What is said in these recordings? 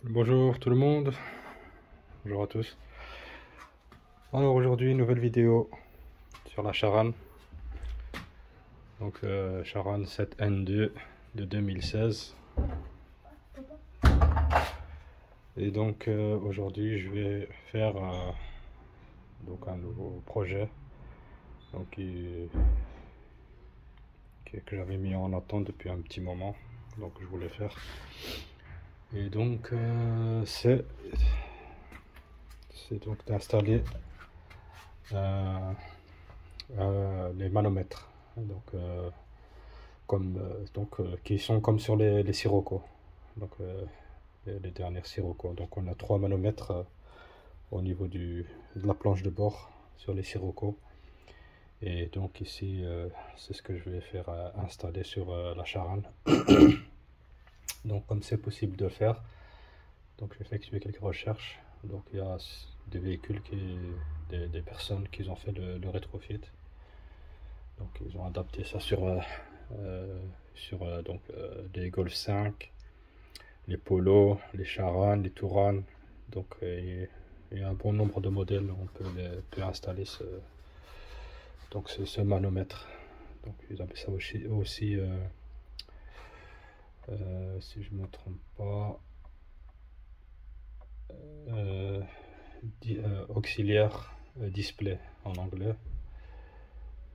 Bonjour tout le monde, bonjour à tous. Alors aujourd'hui, nouvelle vidéo sur la Charan. Donc Charan 7N2 de 2016. Et donc aujourd'hui, je vais faire donc un nouveau projet donc, que j'avais mis en attente depuis un petit moment. Donc je voulais faire. Et donc c'est donc d'installer les manomètres. Donc qui sont comme sur les Sirocco, donc les dernières Sirocco. Donc on a 3 manomètres au niveau de la planche de bord sur les Sirocco. Et donc ici c'est ce que je vais faire installer sur la Charan. Donc comme c'est possible de le faire, donc j'ai effectué quelques recherches. Donc il y a des véhicules des personnes qui ont fait le rétrofit. Donc ils ont adapté ça sur les Golf 5, les Polo, les Charan, les Touran. Donc il y a un bon nombre de modèles où on peut installer ce manomètre. Donc ils appellent ça aussi si je ne me trompe pas, auxiliaire display en anglais.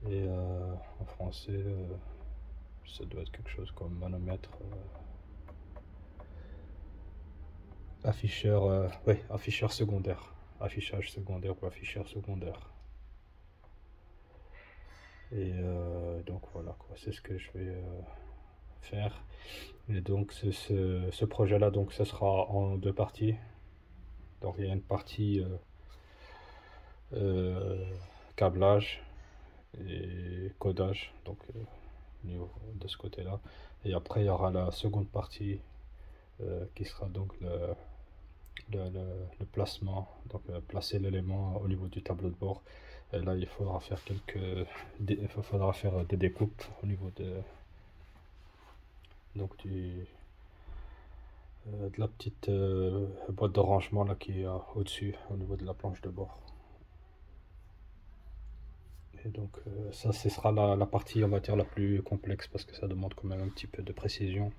Et en français, ça doit être quelque chose comme manomètre. Afficheur, oui, afficheur secondaire. Affichage secondaire ou afficheur secondaire. Et donc voilà, quoi, c'est ce que je vais faire. Et donc ce projet-là, donc ce sera en 2 parties. Donc il y a une partie câblage et codage, donc au niveau de ce côté-là. Et après il y aura la seconde partie qui sera donc le placement, donc placer l'élément au niveau du tableau de bord. Et là il faudra faire des découpes au niveau de la petite boîte de rangement là qui est au-dessus au niveau de la planche de bord. Et donc ça ce sera la partie, on va dire, la plus complexe, parce que ça demande quand même un petit peu de précision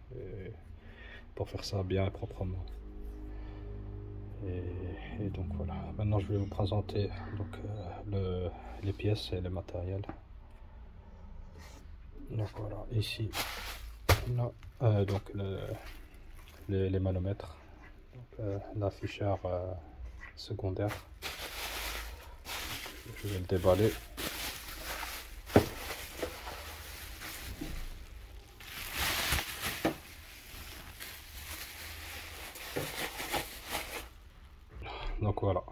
pour faire ça bien et proprement. Et donc voilà, maintenant je vais vous présenter donc les pièces et le matériel. Donc voilà, ici on a donc les manomètres, l'afficheur secondaire. Je vais le déballer. Donc voilà,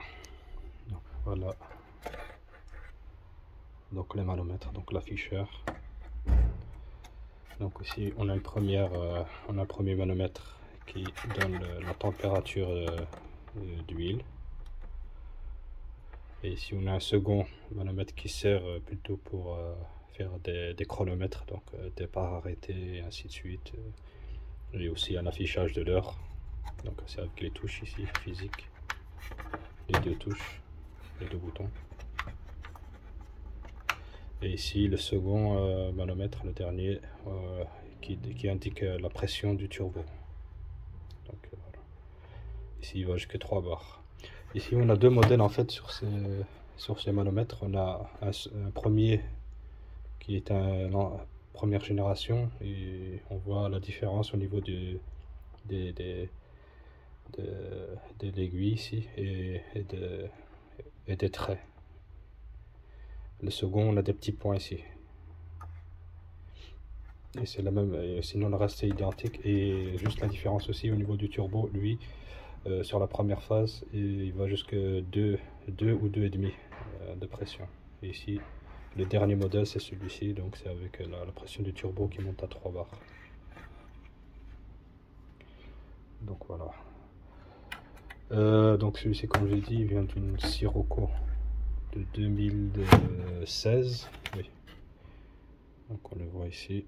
donc les manomètres, donc l'afficheur. Donc ici on a un premier manomètre qui donne la température d'huile. Et ici on a un second manomètre qui sert plutôt pour faire des chronomètres, donc départ, arrêté et ainsi de suite. Et aussi un affichage de l'heure, donc c'est avec les touches ici physiques, les 2 touches, les 2 boutons. Et ici le second manomètre, le dernier, qui indique la pression du turbo. Donc voilà. Ici il va jusqu'à 3 bars. Ici on a 2 modèles en fait sur ces manomètres. On a un premier qui est première génération, et on voit la différence au niveau de l'aiguille ici et des traits. Le second, on a des petits points ici. Et c'est la même, sinon le reste est identique. Et juste la différence aussi au niveau du turbo, lui, sur la première phase, il va jusqu'à 2 ou 2,5 de pression. Et ici, le dernier modèle, c'est celui-ci, donc c'est avec la pression du turbo qui monte à 3 bars. Donc voilà. Donc celui-ci, comme j'ai dit, vient d'une Sirocco de 2016. Oui. Donc on le voit ici.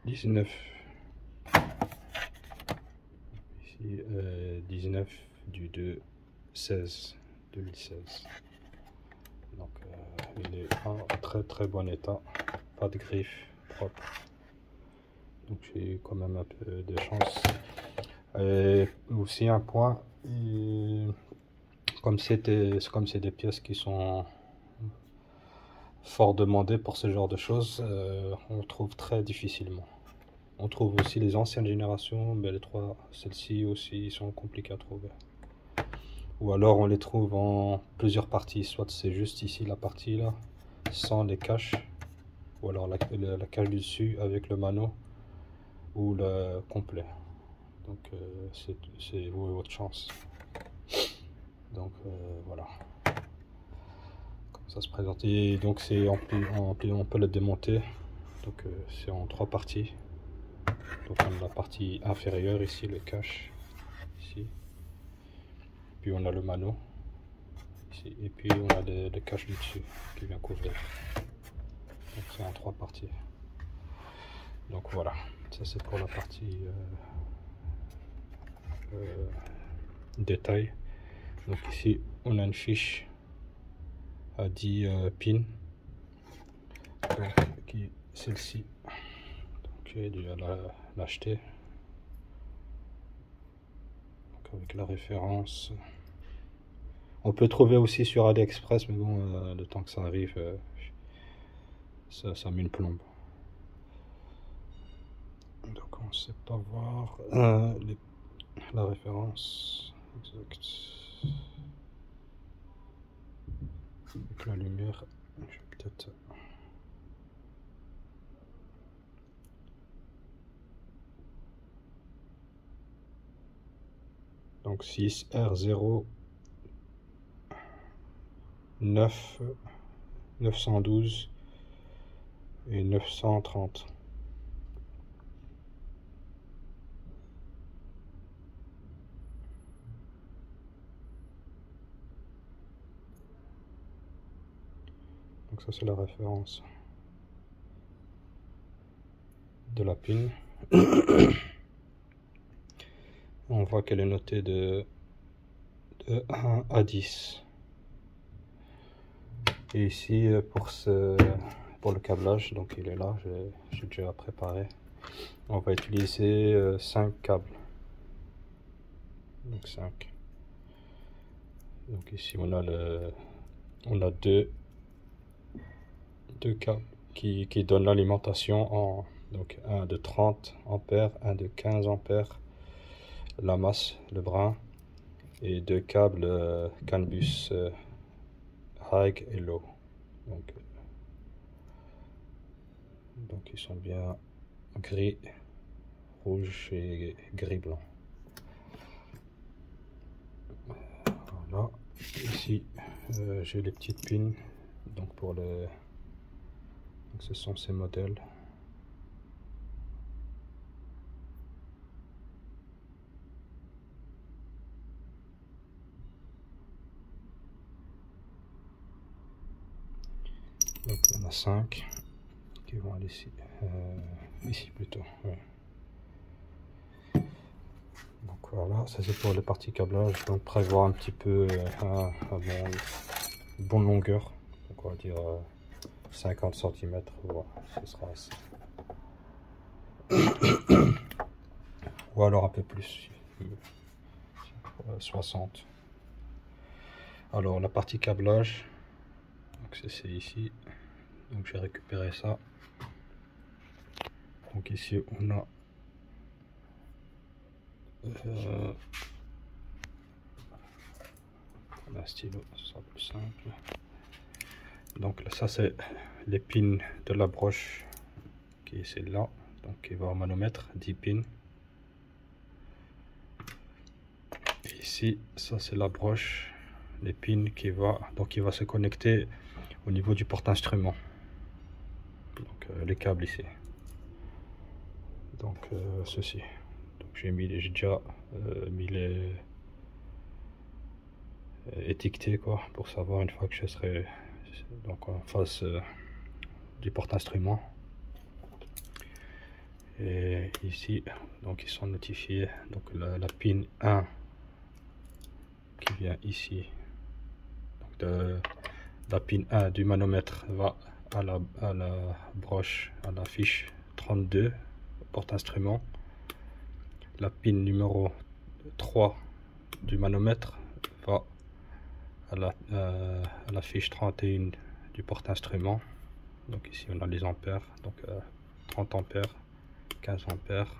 19. Ici 19 du 2 16 2016. Donc il est en très bon état, pas de griffes, propre. Donc j'ai eu quand même un peu de chance. Et aussi un point, comme c'est des pièces qui sont fort demandées pour ce genre de choses, on trouve très difficilement. On trouve aussi les anciennes générations, mais celles-ci aussi sont compliquées à trouver. Ou alors on les trouve en plusieurs parties, soit c'est juste ici la partie là, sans les caches, ou alors la cache du dessus avec le mano, ou le complet. Donc c'est vous et votre chance. Donc voilà, comme ça se présente. Et donc on peut le démonter. Donc c'est en 3 parties. Donc on a la partie inférieure ici, le cache ici. Puis on a le mano ici. Et puis on a le cache du dessus qui vient couvrir. Donc c'est en 3 parties. Donc voilà, ça c'est pour la partie détail. Donc ici on a une fiche à 10 pins, qui celle-ci, donc j'ai dû l'acheter avec la référence. On peut trouver aussi sur AliExpress, mais bon, le temps que ça arrive, ça met une plombe. Donc on ne sait pas voir la référence exacte. Avec la lumière, je vais peut-être... Donc 6R0 9 912 et 930. Donc ça c'est la référence de la pin. On voit qu'elle est notée de 1 à 10. Et ici pour le câblage, donc il est là, j'ai déjà préparé. On va utiliser 5 câbles. Donc 5. Donc ici on a deux câbles qui donnent l'alimentation en donc un de 30 ampères, un de 15 ampères, la masse, le brin, et 2 câbles CAN bus high et low. Donc ils sont bien gris, rouge et gris blanc. Voilà. Ici j'ai les petites pins, donc donc ce sont ces modèles. Donc il y en a 5 qui vont aller ici, ici plutôt. Ouais. Donc voilà, ça c'est pour les parties câblage. Donc prévoir un petit peu une bonne longueur, donc on va dire 50 cm, voilà, ce sera assez. Ou alors un peu plus, 60. Alors la partie câblage, c'est ici, donc j'ai récupéré ça. Donc ici on a un stylo, ce sera plus simple. Donc là, ça c'est les pins de la broche qui est celle-là, donc qui va au manomètre, 10 pins. Et ici, ça c'est la broche, les pins qui va se connecter au niveau du porte-instrument. Donc les câbles ici. Donc ceci. Donc j'ai déjà mis les étiquetés quoi, pour savoir une fois que je serai donc en face du porte-instrument. Et ici, donc ils sont notifiés. Donc la pin 1 qui vient ici. Donc la pin 1 du manomètre va à la broche, à la fiche 32, porte-instrument. La pin numéro 3 du manomètre va à la fiche 31 du porte-instrument. Donc ici on a les ampères, donc 30 ampères, 15 ampères.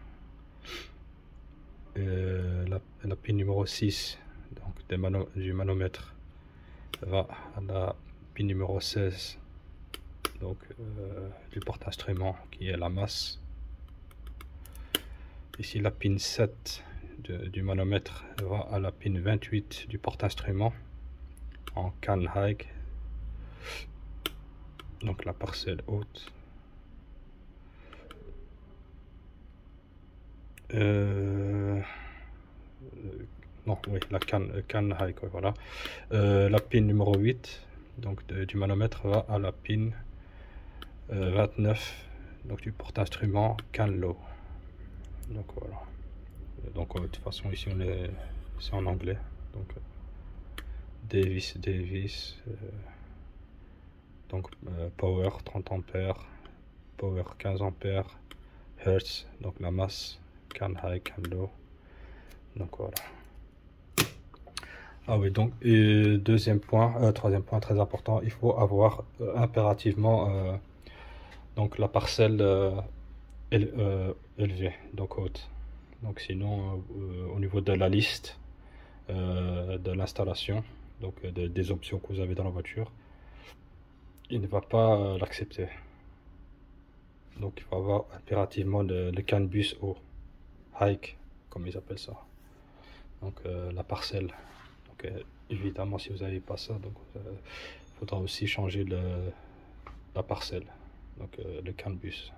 La pin numéro 6 donc du manomètre va à la pin numéro 16 donc du porte-instrument qui est la masse. Ici la pin 7 du manomètre va à la pin 28 du porte-instrument en can high, donc la parcelle haute. Non, oui, la can high, voilà. La pin numéro 8 donc du manomètre va à la pin 29 donc du porte-instrument can low. Donc voilà. Donc de toute façon ici c'est en anglais. Donc Davis, donc power 30 ampères, power 15 ampères, hertz donc la masse, can high, can low. Donc voilà. Ah oui, donc troisième point très important, il faut avoir impérativement donc la parcelle élevée, donc haute. Donc sinon au niveau de la liste de l'installation, donc des options que vous avez dans la voiture, il ne va pas l'accepter. Donc il faut avoir impérativement le CAN bus haut, hike comme ils appellent ça, donc la parcelle. Donc évidemment si vous n'avez pas ça, donc il faudra aussi changer la parcelle, donc le CAN bus.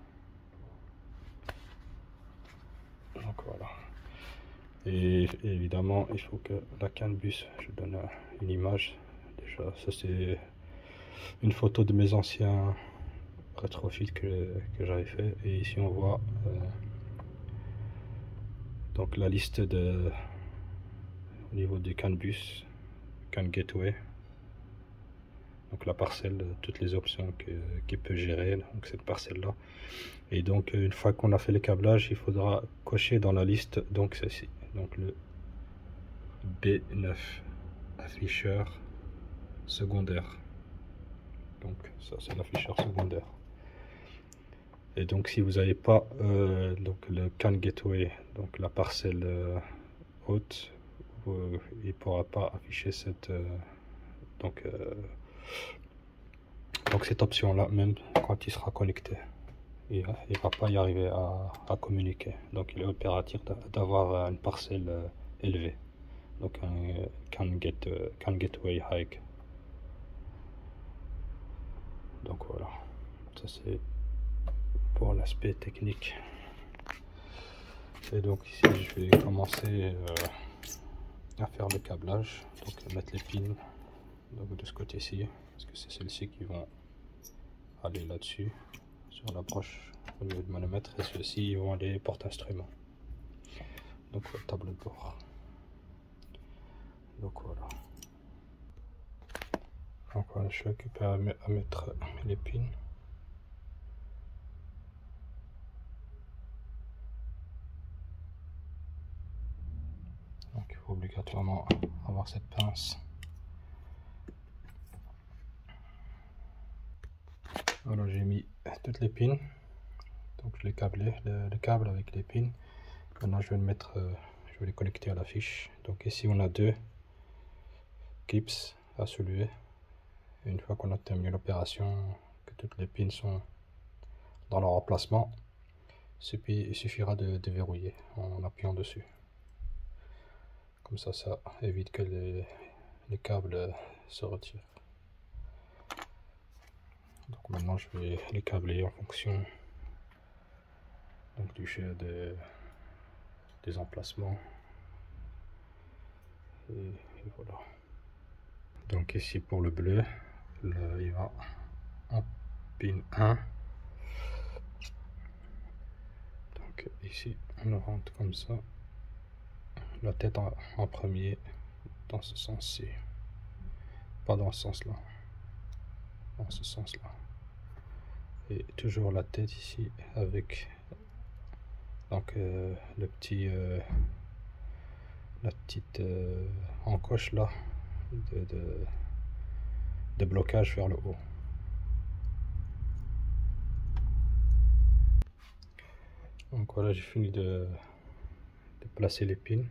Donc voilà. Et évidemment il faut que la CAN bus, je donne une image. Déjà ça c'est une photo de mes anciens rétrofit que j'avais fait, et ici on voit donc la liste au niveau du CAN bus, CAN gateway, donc la parcelle, toutes les options qu'il peut gérer, donc cette parcelle là. Et donc une fois qu'on a fait le câblage, il faudra cocher dans la liste donc ceci, donc le B9 afficheur secondaire. Donc ça c'est l'afficheur secondaire. Et donc si vous n'avez pas donc le CAN gateway, donc la parcelle haute, il ne pourra pas afficher cette donc cette option là, même quand il sera connecté. Il ne va pas y arriver à communiquer. Donc il est impératif d'avoir une parcelle élevée, donc un CAN gateway high. Donc voilà, ça c'est pour l'aspect technique. Et donc ici je vais commencer à faire le câblage, donc mettre les pins donc de ce côté-ci, parce que c'est celles-ci qui vont aller là-dessus sur la broche au niveau du manomètre, et ceux-ci vont aller porte-instrument, donc le tableau de bord. Donc voilà. Donc voilà, je suis occupé à mettre les pins. Donc il faut obligatoirement avoir cette pince. Voilà, j'ai mis toutes les pins, donc je l'ai câblé, le câble avec les pins. Maintenant je vais le mettre, je vais les connecter à la fiche. Donc ici on a deux clips à soulever. Et une fois qu'on a terminé l'opération, que toutes les pins sont dans leur emplacement, il suffira de déverrouiller en appuyant dessus. Comme ça évite que les câbles se retirent. Donc maintenant je vais les câbler en fonction donc du choix des emplacements. Et voilà. Donc ici pour le bleu, il va en pin 1. Donc Donc ici on rentre comme ça, la tête en premier dans ce sens-ci, pas dans ce sens-là, dans ce sens-là, et toujours la tête ici avec donc le petit la petite encoche là de blocage vers le haut. Donc voilà, j'ai fini de placer les pins.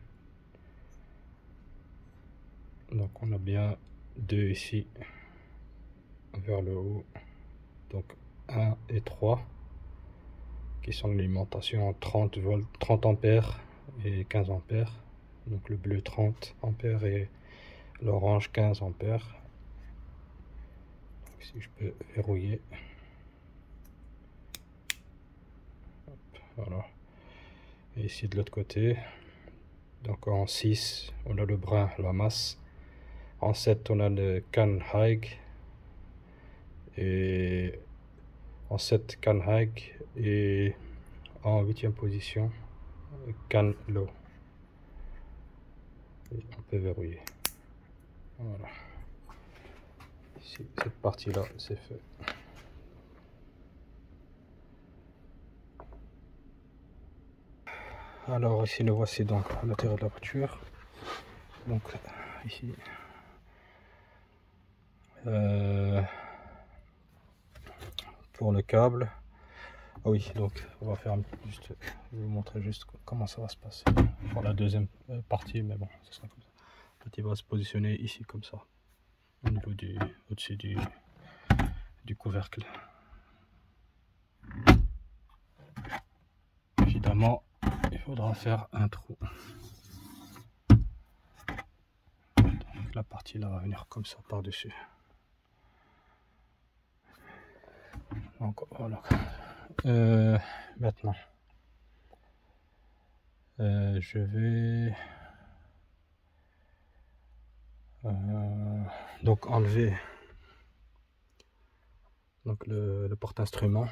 Donc on a bien deux ici vers le haut, donc 1 et 3 qui sont l'alimentation en 30 volts, 30 ampères et 15 ampères. Donc le bleu 30 ampères et l'orange 15 ampères. Donc, si je peux verrouiller, hop, voilà. Et ici de l'autre côté, donc en 6 on a le brun, la masse, en 7 on a le can high, et en 7 can high, et en 8e position can low. Et on peut verrouiller. Voilà. Ici, cette partie là c'est fait. Alors ici le voici donc à l'intérieur de la voiture. Donc ici pour le câble. Ah oui, donc on va faire juste, je vais vous montrer juste comment ça va se passer pour la deuxième partie, mais bon, ce sera comme ça. En fait, il va se positionner ici comme ça, au niveau au-dessus du couvercle. Évidemment, il faudra faire un trou. Donc la partie là va venir comme ça par-dessus. Donc voilà. Maintenant, je vais donc enlever donc le porte-instrument,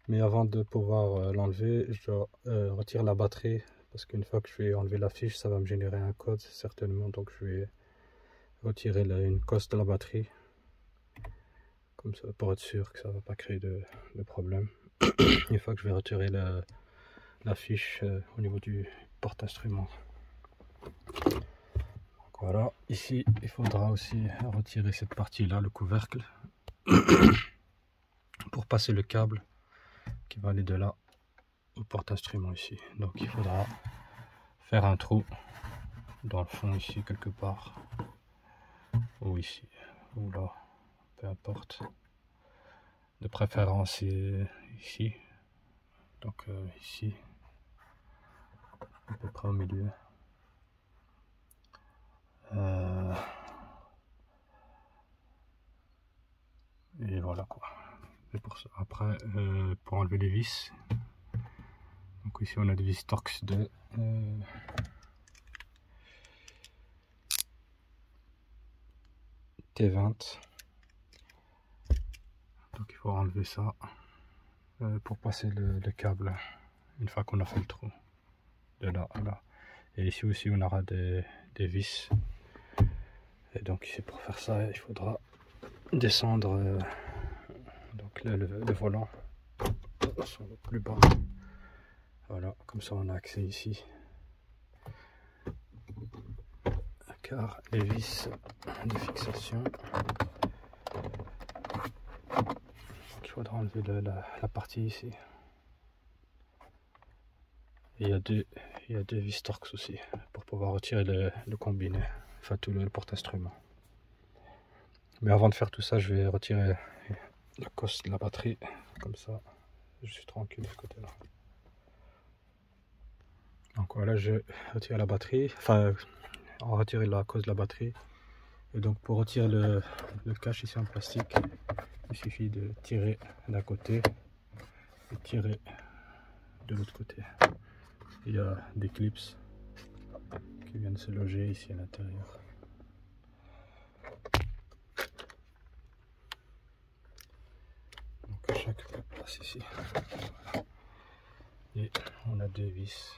mais avant de pouvoir l'enlever, je dois retirer la batterie, parce qu'une fois que je vais enlever la fiche, ça va me générer un code certainement. Donc je vais retirer une cosse de la batterie, comme ça, pour être sûr que ça va pas créer de problème. Une fois que je vais retirer la fiche au niveau du porte-instrument. Voilà, ici il faudra aussi retirer cette partie là, le couvercle, pour passer le câble qui va aller de là au porte-instrument ici. Donc il faudra faire un trou dans le fond ici quelque part, ou ici, ou là, peu importe. De préférence ici, donc ici, à peu près au milieu. Et voilà quoi. Et pour ça, après, pour enlever les vis, donc ici on a des vis Torx de T20. Donc il faut enlever ça pour passer le câble une fois qu'on a fait le trou de là à là. Et ici aussi on aura des vis. Et donc ici pour faire ça il faudra descendre donc le volant sur le plus bas. Voilà, comme ça on a accès ici. Car les vis de fixation, il faudra enlever la partie ici. Et il y a deux vis Torx aussi pour pouvoir retirer le combiné, enfin tout le porte-instrument. Mais avant de faire tout ça, je vais retirer la cosse de la batterie, comme ça je suis tranquille de ce côté là. Donc voilà, je retire la batterie, enfin on va retirer la cosse de la batterie. Et donc pour retirer le cache ici en plastique, il suffit de tirer d'un côté et tirer de l'autre côté. Il y a des clips qui viennent se loger ici à l'intérieur. Donc chaque place ici. Voilà. Et on a deux vis.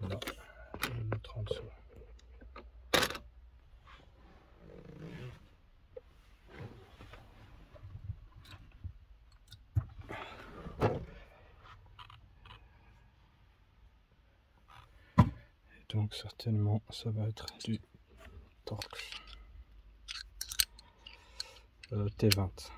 Là, je vais le mettre en dessous. Et donc certainement ça va être du Torx T20.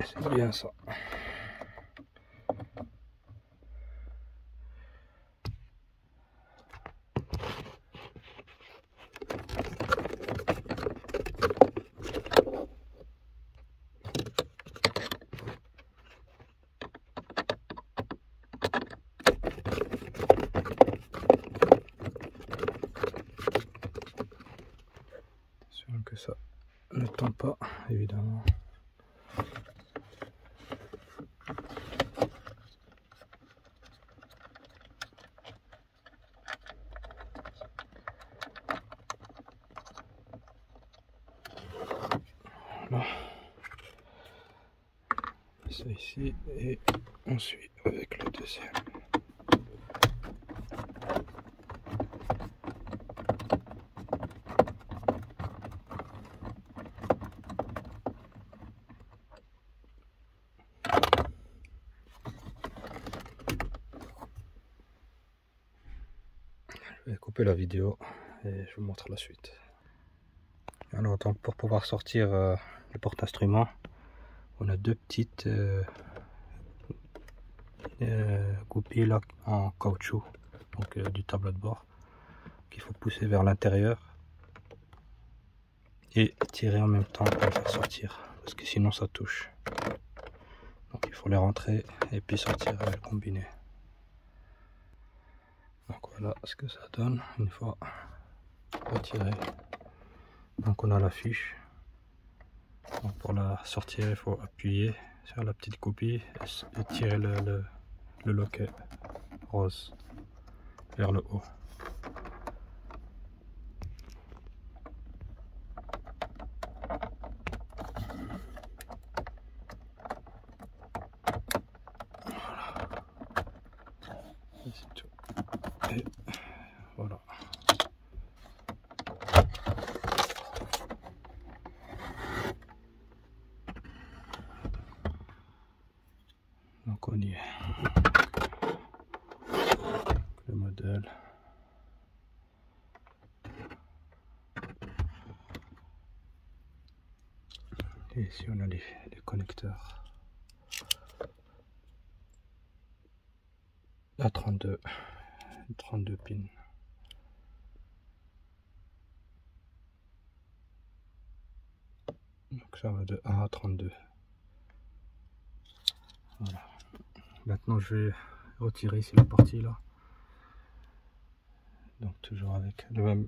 C'est bien ça. Attention que ça ne tombe pas, évidemment. Voilà. Ça ici et on suit avec le deuxième. Je vais couper la vidéo et je vous montre la suite. Alors donc pour pouvoir sortir le porte-instrument, on a deux petites goupilles là en caoutchouc, donc du tableau de bord qu'il faut pousser vers l'intérieur et tirer en même temps pour le faire sortir, parce que sinon ça touche. Donc il faut les rentrer et puis sortir le combiné. Donc voilà ce que ça donne une fois retiré. Donc on a la fiche. Donc pour la sortir, il faut appuyer sur la petite goupille et tirer le loquet rose vers le haut. Voilà. Et c'est tout. Et voilà. Donc on y est. Le modèle. Et ici on a les connecteurs. À 32 pins. Donc ça va de 1 à 32. Voilà. Maintenant je vais retirer ici la partie là. Donc toujours avec le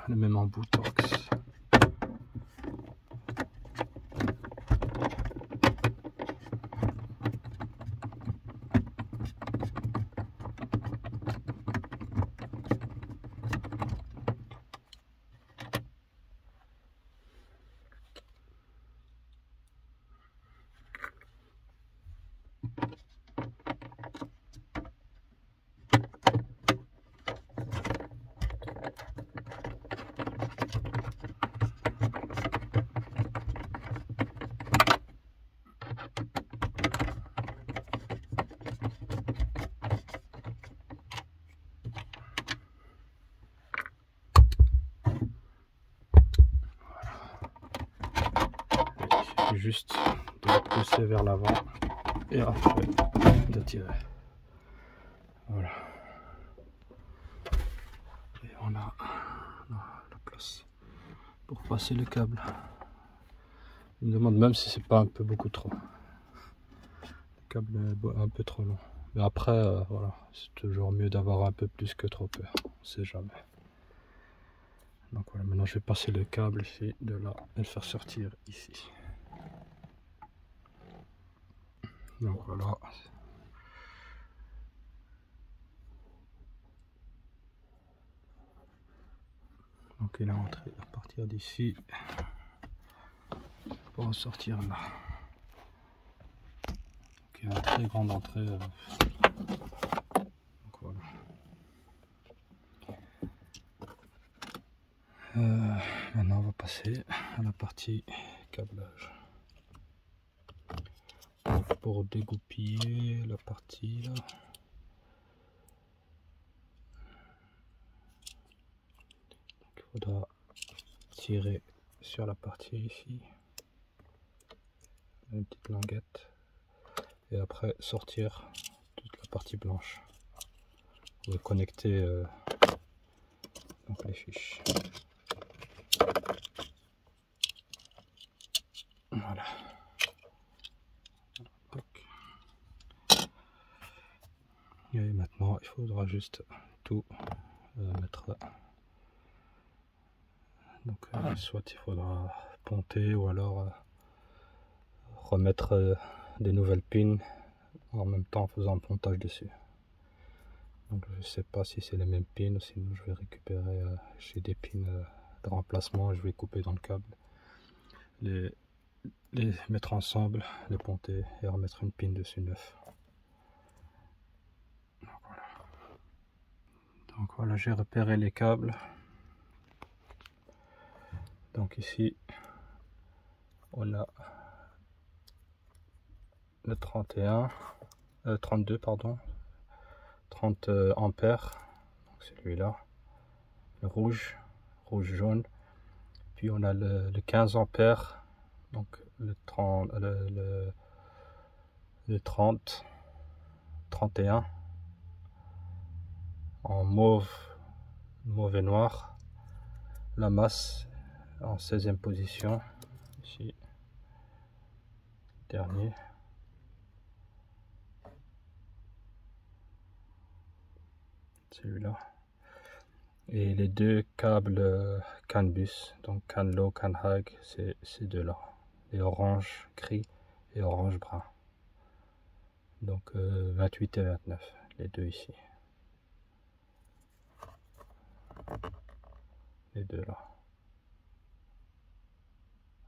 même embout Torx. Juste de le pousser vers l'avant et après de tirer. Voilà. Et on a la place pour passer le câble. Je me demande même si c'est pas un peu beaucoup trop. Le câble est un peu trop long. Mais après, voilà, c'est toujours mieux d'avoir un peu plus que trop peu. On sait jamais. Donc voilà, maintenant je vais passer le câble ici, de là, et le faire sortir ici. Donc voilà. Donc il est entré à partir d'ici pour ressortir là. Donc il y a une très grande entrée. Donc voilà. Maintenant on va passer à la partie câblage. Donc, pour dégoupiller la partie là. Il faudra tirer sur la partie ici, une petite languette, et après sortir toute la partie blanche. Vous connecter donc les fiches. Voilà. Et maintenant il faudra juste tout mettre. Donc soit il faudra ponter ou alors remettre des nouvelles pins en même temps en faisant un pontage dessus. Donc je sais pas si c'est les mêmes pins ou sinon je vais récupérer chez des pins de remplacement, je vais couper dans le câble, les mettre ensemble, les ponter et remettre une pin dessus neuf. Donc voilà, j'ai repéré les câbles. Donc ici on a le 32 pardon, 30 ampères, donc celui-là, le rouge jaune, puis on a le 15 ampères, donc le 30 31 en mauve et noir, la masse en 16e position ici, dernier. Celui-là, et les deux câbles CAN bus, donc CAN low, CAN high, c'est ces deux là, les orange gris et orange brun, donc 28 et 29, les deux ici, les deux là,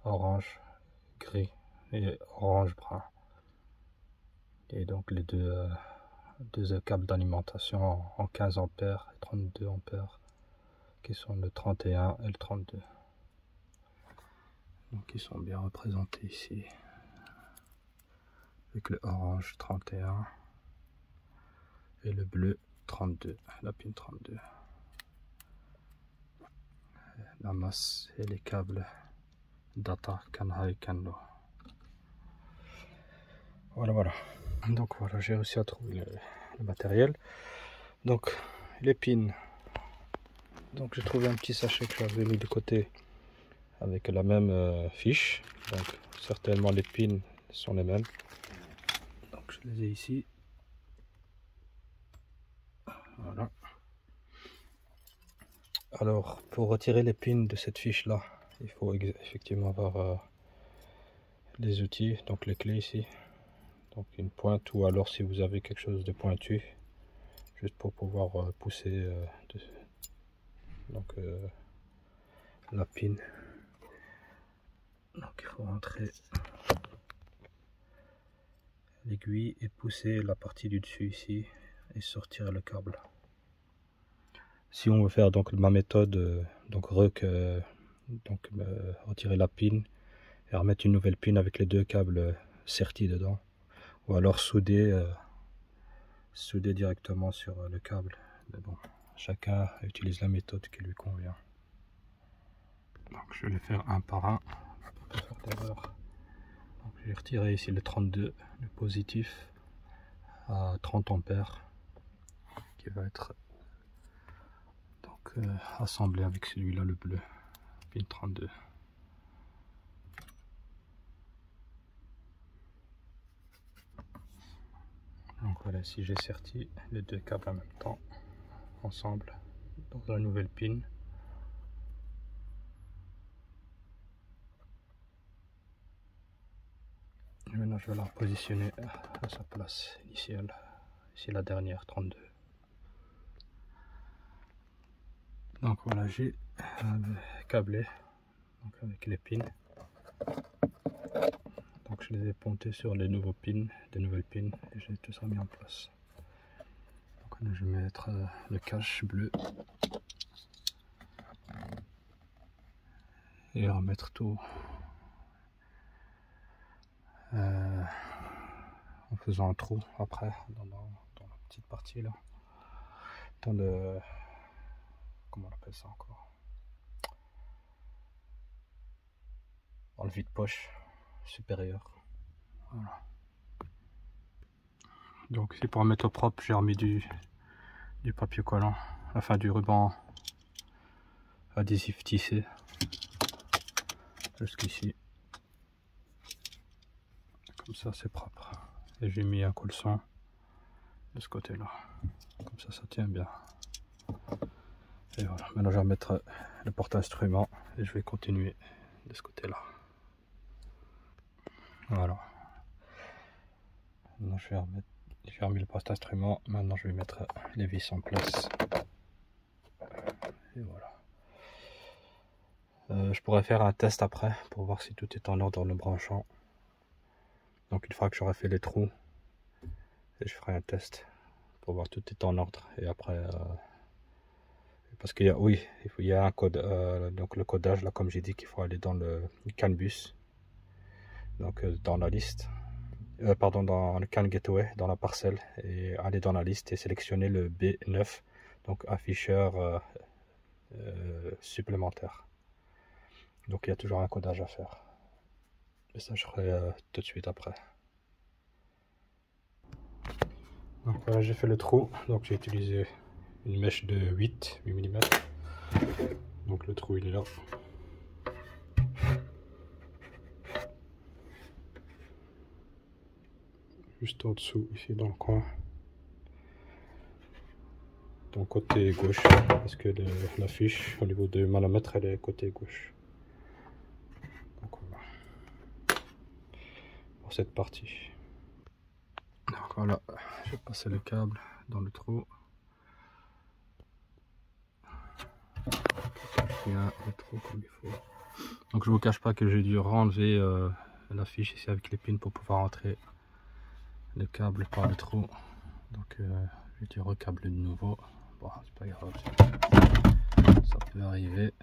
orange gris et orange brun, et donc les deux câbles d'alimentation en 15 ampères et 32 ampères qui sont le 31 et le 32. Donc ils sont bien représentés ici avec le orange 31 et le bleu 32, la pin 32. La masse et les câbles data CAN high, CAN low. Voilà. Donc voilà, j'ai réussi à trouver le matériel. Donc les pins. Donc j'ai trouvé un petit sachet que j'avais mis de côté avec la même fiche. Donc certainement les pins sont les mêmes. Donc je les ai ici. Voilà. Alors pour retirer les pins de cette fiche là, il faut effectivement avoir les outils, donc les clés ici. Donc une pointe, ou alors si vous avez quelque chose de pointu, juste pour pouvoir pousser donc la pin. Donc il faut rentrer l'aiguille et pousser la partie du dessus ici et sortir le câble. Si on veut faire donc ma méthode, donc retirer la pin et remettre une nouvelle pin avec les deux câbles sertis dedans, ou alors souder directement sur le câble. Mais bon, chacun utilise la méthode qui lui convient. Donc je vais les faire un par un pour pas faire d'erreur. Donc j'ai retiré ici le 32, le positif à 30 ampères, qui va être donc assemblé avec celui-là, le bleu, pin 32. Donc voilà, ici j'ai serti les deux câbles en même temps, ensemble, dans la nouvelle pin. je vais la positionner à sa place initiale. Ici la dernière, 32. Donc voilà, j'ai câblé donc avec les pins. Donc je les ai pontés sur les nouveaux pins, des nouvelles pins, et j'ai tout ça mis en place. Donc là, je vais mettre le cache bleu et remettre tout en faisant un trou après dans la petite partie là, dans le, comment on appelle ça encore, dans le vide-poche supérieur. Voilà. Donc c'est pour mettre au propre, j'ai remis du papier collant, enfin du ruban adhésif tissé jusqu'ici. Comme ça c'est propre. Et j'ai mis un colson de ce côté là. Comme ça tient bien. Et voilà, maintenant je vais remettre le porte-instrument et je vais continuer de ce côté là. Voilà. Maintenant j'ai remis le porte-instrument, maintenant je vais mettre les vis en place. Et voilà. Je pourrais faire un test après pour voir si tout est en ordre dans le branchant. Donc une fois que j'aurai fait les trous, et je ferai un test pour voir tout est en ordre. Et après, parce qu'il y a, oui, il y a un code, donc le codage là, comme j'ai dit, qu'il faut aller dans le CAN bus, donc dans la liste, pardon, dans le CAN gateway, dans la parcelle, et aller dans la liste et sélectionner le B9, donc afficheur supplémentaire. Donc il y a toujours un codage à faire. Et ça je ferai tout de suite après. Donc voilà, j'ai fait le trou. Donc j'ai utilisé une mèche de 8 mm. Donc le trou il est là. Juste en dessous, ici dans le coin. Donc côté gauche, parce que la fiche au niveau de manomètre elle est côté gauche. Donc voilà. Pour cette partie. Donc voilà, je vais passer le câble dans le trou. Bien le trou comme il faut. Donc je vous cache pas que j'ai dû renlever la fiche ici avec les pins pour pouvoir entrer le câble par le trou. Donc j'ai dû recabler de nouveau. Bon, c'est pas grave, ça peut arriver.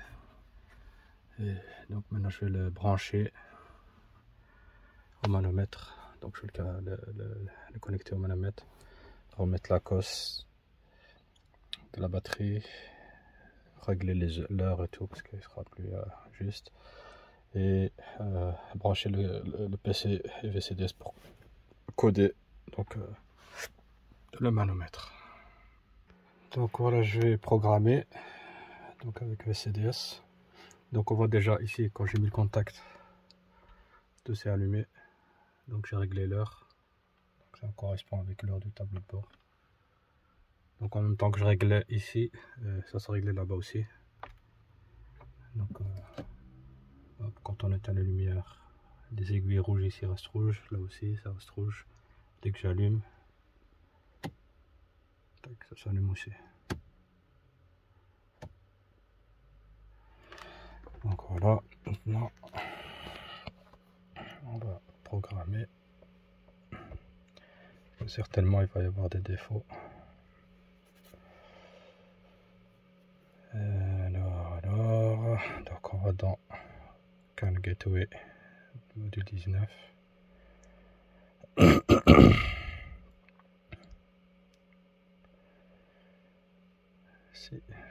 Et donc maintenant je vais le brancher au manomètre. Donc je vais le connecter au manomètre, remettre la cosse de la batterie, régler l'heure et tout parce qu'il sera plus juste, et brancher le PC et VCDS pour coder donc le manomètre. Donc voilà, je vais programmer donc avec VCDS. Donc on voit déjà ici quand j'ai mis le contact, tout s'est allumé. Donc j'ai réglé l'heure, ça correspond avec l'heure du tableau de bord. Donc en même temps que je réglais ici, ça se réglait là-bas aussi. Donc hop, quand on éteint les lumières, les aiguilles rouges ici restent rouges, là aussi ça reste rouge. Dès que j'allume, ça s'allume aussi. Donc voilà, maintenant on va programmer. Certainement il va y avoir des défauts. Alors, donc on va dans CAN Gateway module 19.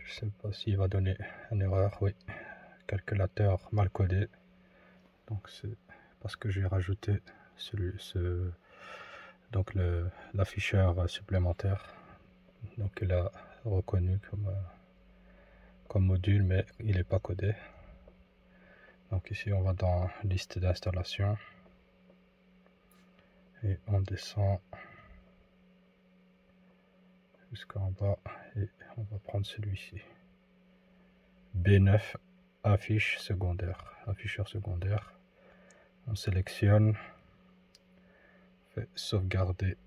Je sais pas s'il va donner une erreur, oui, calculateur mal codé. Donc c'est parce que j'ai rajouté donc l'afficheur supplémentaire. Donc il a reconnu comme module, mais il n'est pas codé. Donc ici on va dans liste d'installation et on descend jusqu'en bas et on va prendre celui-ci, B9 afficheur secondaire. On sélectionne Parfait. Sauvegarder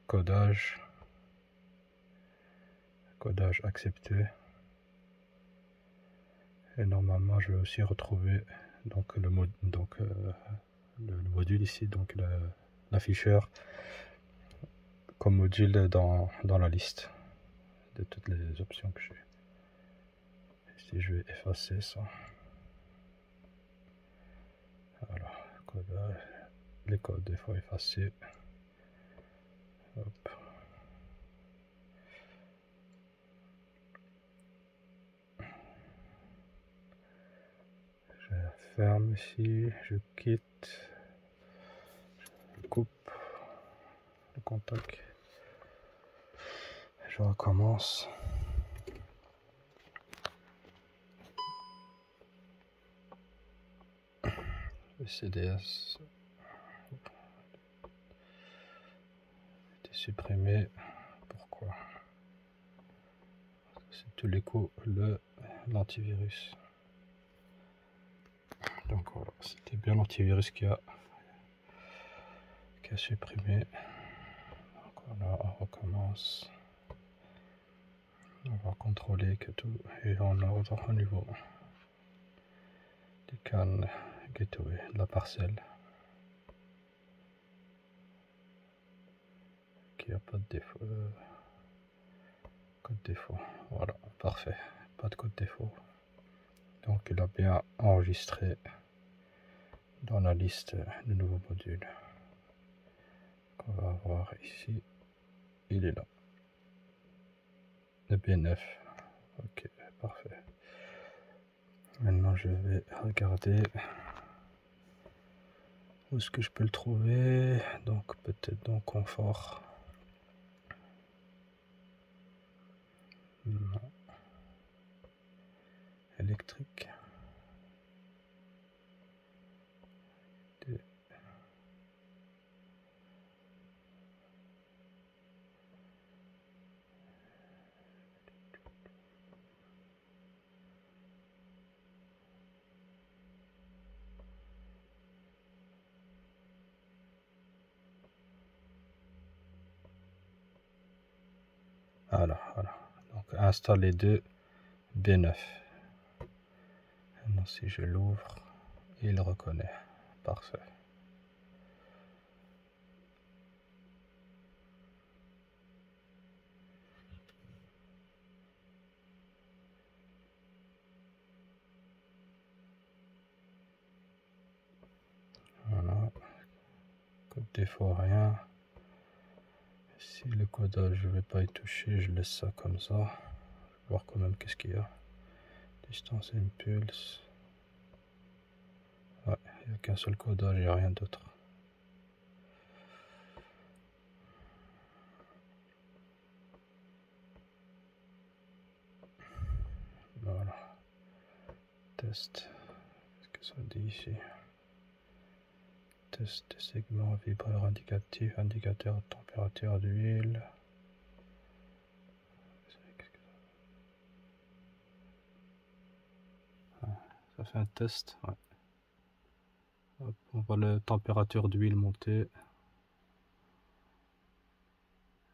codage. Codage accepté. Et normalement, je vais aussi retrouver donc le module ici, donc l'afficheur comme module dans la liste de toutes les options que j'ai. Ici, je vais effacer ça. Voilà, codage, les codes, il faut effacer. Hop. Je ferme ici, je quitte, je coupe le contact, je recommence. Le CDS était supprimé. Pourquoi? C'est tous les coups l'antivirus. Donc voilà, c'était bien l'antivirus qui a supprimé. Donc voilà, on recommence. On va contrôler que tout est en ordre au niveau du CAN gateway de la parcelle. Qu'il n'y a pas de défaut. Code défaut. Voilà, parfait. Pas de code défaut. Donc il a bien enregistré dans la liste de nouveaux modules. On va voir ici. Il est là. Le B9. Ok, parfait. Maintenant je vais regarder où est-ce que je peux le trouver. Donc peut-être dans confort. Non. Électrique. Voilà. Donc installer 2 B9. Maintenant si je l'ouvre, il reconnaît. Parfait. Voilà. Code défaut, rien. Si le codage, je ne vais pas y toucher, je laisse ça comme ça. Je vais voir quand même qu'est-ce qu'il y a. Distance impulse. Ouais, il n'y a qu'un seul codage, il n'y a rien d'autre. Voilà. Test. Qu'est-ce que ça dit ici? Test de segment vibreur indicatif, indicateur de température d'huile. Ça fait un test. Ouais. Hop, on voit la température d'huile monter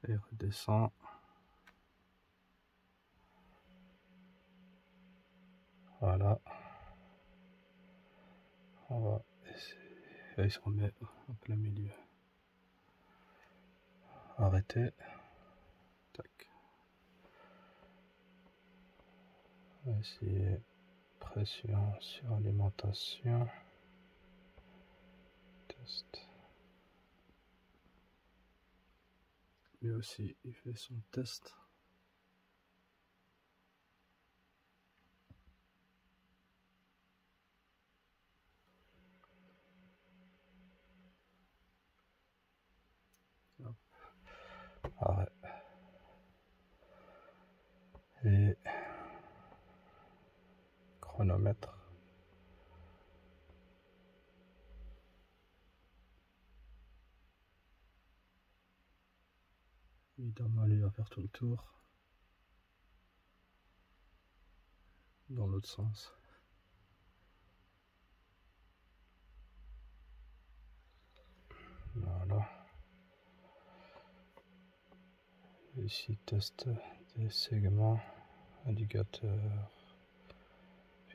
et redescend. Voilà. On va essayer. Et il se remet en plein milieu. Arrêter. Tac. On va essayer pression sur alimentation. Test. Lui aussi, il fait son test. Arrêt. Et chronomètre. Évidemment, il va faire tout le tour. Dans l'autre sens. Voilà. ici test des segments, indicateur,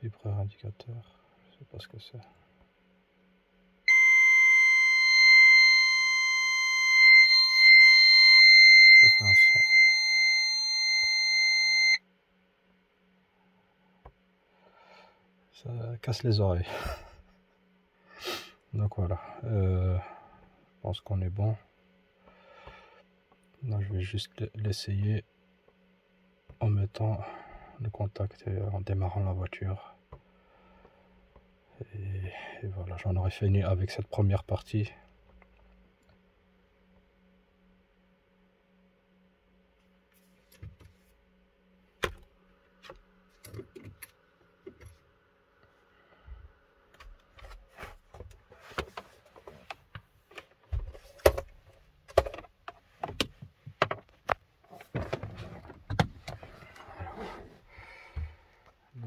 vibreur indicateur, je sais pas ce que c'est. Ça fait un son. Ça casse les oreilles. Donc voilà, je pense qu'on est bon. Là, je vais juste l'essayer en mettant le contact et en démarrant la voiture. Et voilà, j'en aurais fini avec cette première partie.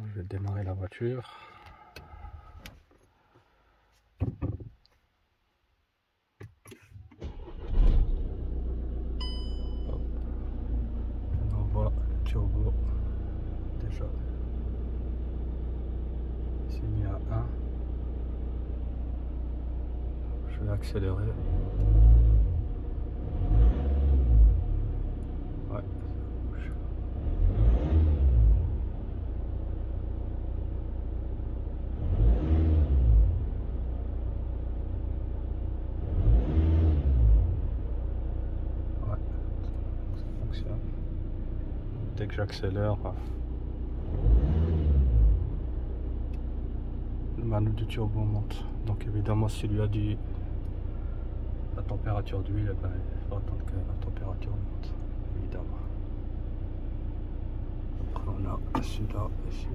Je vais démarrer la voiture. Hop. On envoie le turbo déjà. C'est mis à 1. Je vais accélérer. Ouais, ça bouge. Dès que j'accélère, le manu du turbo monte. Donc évidemment, s'il lui a dit la température d'huile, il faut attendre que la température monte, évidemment. Après on a celui-là ici.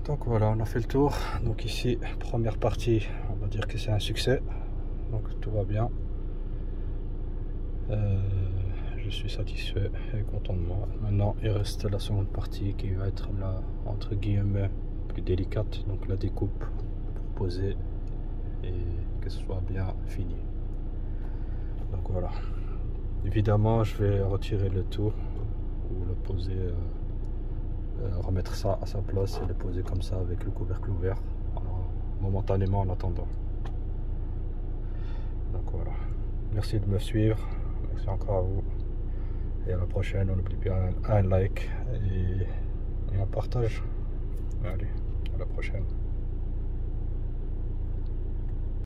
Donc voilà, on a fait le tour. Donc ici, première partie, on va dire que c'est un succès. Donc tout va bien. Je suis satisfait et content de moi. Maintenant, il reste la seconde partie qui va être là, entre guillemets, plus délicate. Donc la découpe pour poser et que ce soit bien fini. Donc voilà. Évidemment, je vais retirer le tout ou le poser. Remettre ça à sa place et le poser comme ça avec le couvercle ouvert momentanément en attendant. Donc voilà, merci de me suivre, merci encore à vous et à la prochaine. On n'oublie pas un like et un partage. Allez, à la prochaine.